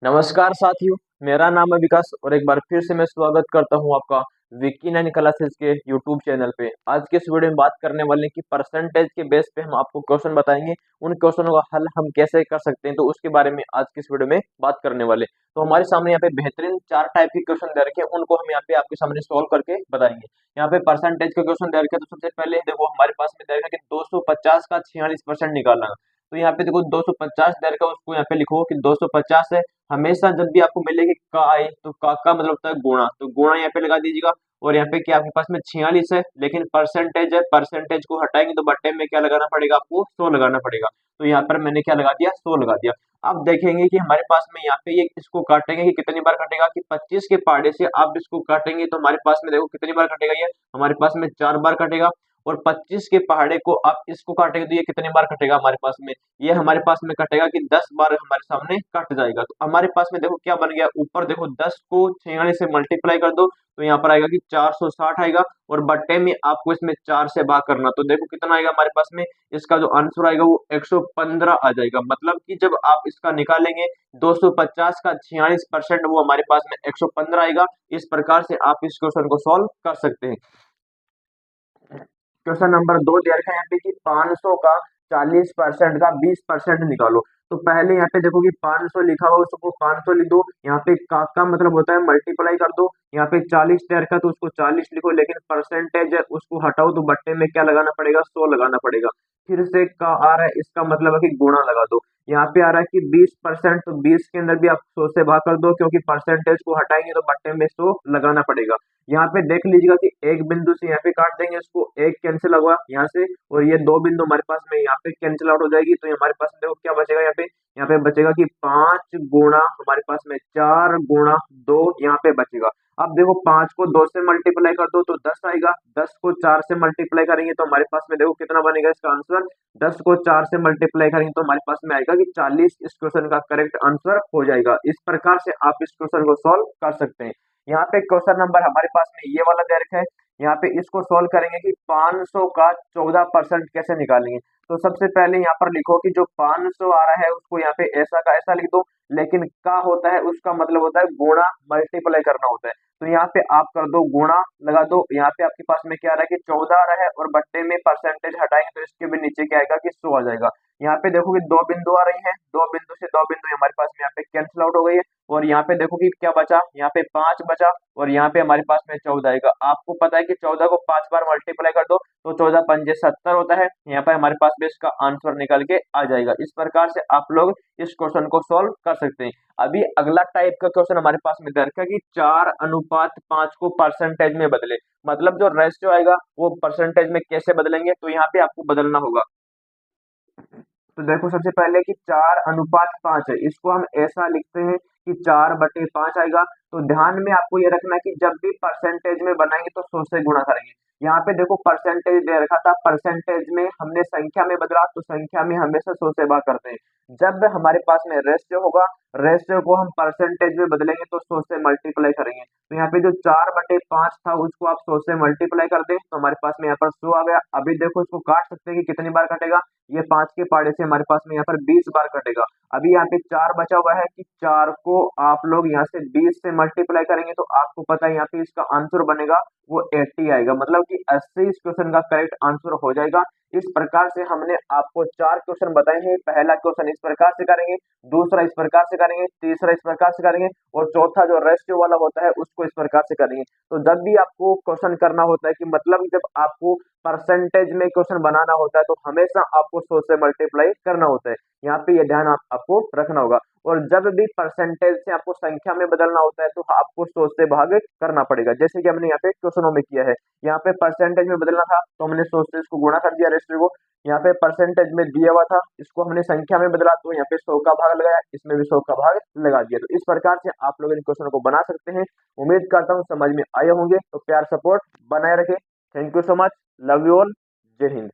नमस्कार साथियों, मेरा नाम है विकास और एक बार फिर से मैं स्वागत करता हूं आपका विकी नाइन क्लासेस के यूट्यूब चैनल पे। आज के इस वीडियो में बात करने वाले हैं कि परसेंटेज के बेस पे हम आपको क्वेश्चन बताएंगे, उन क्वेश्चनों का हल हम कैसे कर सकते हैं, तो उसके बारे में आज की इस वीडियो में बात करने वाले। तो हमारे सामने यहाँ पे बेहतरीन 4 टाइप के क्वेश्चन दे रखे हैं, उनको हम यहाँ पे आपके सामने सोल्व करके बताएंगे। यहाँ पे परसेंटेज का क्वेश्चन दे रखे हैं, तो सबसे पहले देखो हमारे पास में दे रखा है कि 250 का 46% निकालना। तो यहाँ पे देखो 250 दे रखा है, उसको यहाँ पे लिखो कि 250 है। हमेशा जब भी आपको मिलेगी का आए तो का मतलब होता है गुणा, तो गुणा यहाँ पे लगा दीजिएगा। और यहाँ पे क्या आपके पास में 46 है, लेकिन परसेंटेज है, परसेंटेज को हटाएंगे तो बट्टे में क्या लगाना पड़ेगा, आपको 100 लगाना पड़ेगा। तो यहाँ पर मैंने क्या लगा दिया, 100 लगा दिया। अब देखेंगे कि हमारे पास में यहाँ पे ये इसको काटेंगे कि कितनी बार कटेगा, कि 25 के पहाड़े से आप इसको काटेंगे तो हमारे पास में देखो कितनी बार कटेगा, ये हमारे पास में 4 बार कटेगा। और 25 के पहाड़े को आप इसको काटेंगे तो ये कितनी बार कटेगा हमारे पास में, ये हमारे पास में कटेगा कि 10 बार हमारे सामने कट जाएगा। तो हमारे पास में देखो क्या बन गया, ऊपर देखो 10 को 46 से मल्टीप्लाई कर दो तो यहाँ पर आएगा कि 460 आएगा। और बट्टे में आपको इसमें 4 से भाग करना, तो देखो कितना आएगा हमारे पास में, इसका जो आंसर आएगा वो 115 आ जाएगा। मतलब कि जब आप इसका निकालेंगे 250 का 46% वो हमारे पास में 115 आएगा। इस प्रकार से आप इस क्वेश्चन को सॉल्व कर सकते हैं। क्वेश्चन नंबर 2 दे रखा है यहाँ पे कि 500 का 40% का 20% निकालो। तो पहले यहाँ पे देखो कि 500 लिखा हुआ उसको 500 लिख दो। यहाँ पे का मतलब होता है मल्टीप्लाई कर दो। यहाँ पे 40 दे रखा है तो उसको 40 लिखो, लेकिन परसेंटेज है उसको हटाओ तो बट्टे में क्या लगाना पड़ेगा, 100 लगाना पड़ेगा। फिर से का आ रहा है, इसका मतलब है कि गुणा लगा दो। यहाँ पे आ रहा है कि 20%, तो 20 के अंदर भी आप 100 से भाग कर दो, क्योंकि परसेंटेज को हटाएंगे तो बट्टे में 100 लगाना पड़ेगा। यहाँ पे देख लीजिएगा कि एक बिंदु से यहाँ पे काट देंगे इसको, एक कैंसिल होगा यहाँ से, और ये दो बिंदु हमारे पास में यहाँ पे कैंसिल आउट हो जाएगी। तो हमारे पास में देखो क्या बचेगा, यहाँ पे बचेगा कि 5 गुणा हमारे पास में 4 गुणा 2 यहाँ पे बचेगा। अब देखो 5 को 2 से मल्टीप्लाई कर दो तो 10 आएगा, 10 को 4 से मल्टीप्लाई करेंगे तो हमारे पास में देखो कितना बनेगा इसका आंसर, 10 को 4 से मल्टीप्लाई करेंगे तो हमारे पास में आएगा कि 40। इस क्वेश्चन का करेक्ट आंसर हो जाएगा। इस प्रकार से आप इस क्वेश्चन को सॉल्व कर सकते हैं। यहाँ पे क्वेश्चन नंबर हमारे पास में ये वाला दे रखा है। यहाँ पे इसको सॉल्व करेंगे कि 500 का 14% कैसे निकालेंगे। तो सबसे पहले यहाँ पर लिखो कि जो 500 आ रहा है उसको यहाँ पे ऐसा का ऐसा लिख दो, लेकिन का होता है उसका मतलब होता है गुणा, मल्टीप्लाई करना होता है। तो यहाँ पे आप कर दो गुणा लगा दो। यहाँ पे आपके पास में क्या आ रहा है कि 14 आ रहा है, और बट्टे में परसेंटेज हटाएंगे तो इसके भी नीचे क्या आएगा कि 100 आ जाएगा। यहाँ पे देखो कि दो बिंदु आ रही है, दो बिंदु से दो बिंदु हमारे पास में यहाँ पे कैंसिल आउट हो गई है। और यहाँ पे देखो कि क्या बचा, यहाँ पे 5 बचा, और यहाँ पे हमारे पास में 14 आएगा। आपको पता है कि 14 को 5 बार मल्टीप्लाई कर दो तो 14 पंजे 70 होता है। यहाँ पे हमारे पास में इसका आंसर निकल के आ जाएगा। इस प्रकार से आप लोग इस क्वेश्चन को सॉल्व कर सकते हैं। अभी अगला टाइप का क्वेश्चन हमारे पास में दे रखा है कि 4:5 को परसेंटेज में बदले। मतलब जो रेशियो आएगा वो परसेंटेज में कैसे बदलेंगे, तो यहाँ पे आपको बदलना होगा। तो देखो सबसे पहले कि 4:5 है, इसको हम ऐसा लिखते हैं कि 4/5 आएगा। तो ध्यान में आपको ये रखना है कि जब भी परसेंटेज में बनाएंगे तो 100 से गुणा करेंगे। यहाँ पे देखो परसेंटेज दे रखा था, परसेंटेज में हमने संख्या में बदला तो संख्या में हमेशा 100 से भाग करते हैं। जब हमारे पास में रेशियो होगा, रेशियो को हम परसेंटेज में बदलेंगे तो 100 से मल्टीप्लाई करेंगे। तो यहाँ पे जो 4/5 था उसको आप 100 से मल्टीप्लाई कर दें तो हमारे पास में यहाँ पर 100 आ गया। अभी देखो इसको काट सकते हैं कि कितनी बार कटेगा, ये 5 के पहाड़े से हमारे पास में यहाँ पर 20 बार कटेगा। अभी यहाँ पे 4 बचा हुआ है कि 4 को आप लोग यहाँ से 20 से मल्टीप्लाई करेंगे तो आपको पता है यहाँ पे इसका आंसर बनेगा वो 80 आएगा। मतलब कि 80 इस क्वेश्चन का करेक्ट आंसर हो जाएगा। इस प्रकार से हमने आपको 4 क्वेश्चन बताए हैं। पहला क्वेश्चन इस प्रकार से करेंगे, दूसरा इस प्रकार से करेंगे, तीसरा इस प्रकार से करेंगे, और चौथा जो रेशियो वाला होता है उसको इस प्रकार से करेंगे। तो जब भी आपको क्वेश्चन करना होता है कि मतलब जब आपको परसेंटेज में क्वेश्चन बनाना होता है तो हमेशा आपको 100 से मल्टीप्लाई करना होता है। यहाँ पे ये ध्यान आपको रखना होगा। और जब भी परसेंटेज से आपको संख्या में बदलना होता है तो आपको 100 से भाग करना पड़ेगा, जैसे कि हमने यहाँ पे क्वेश्चनों में किया है। यहाँ पे परसेंटेज में बदलना था तो हमने 100 से इसको गुणा कर दिया रेशियो को। यहाँ पे परसेंटेज में दिया हुआ था, इसको हमने संख्या में बदला तो यहाँ पे 100 का भाग लगाया, इसमें भी 100 का भाग लगा दिया। तो इस प्रकार से आप लोग इन क्वेश्चन को बना सकते हैं। उम्मीद करता हूँ समझ में आए होंगे, तो प्यार सपोर्ट बनाए रखें। Thank you so much, love you all, जय हिंद।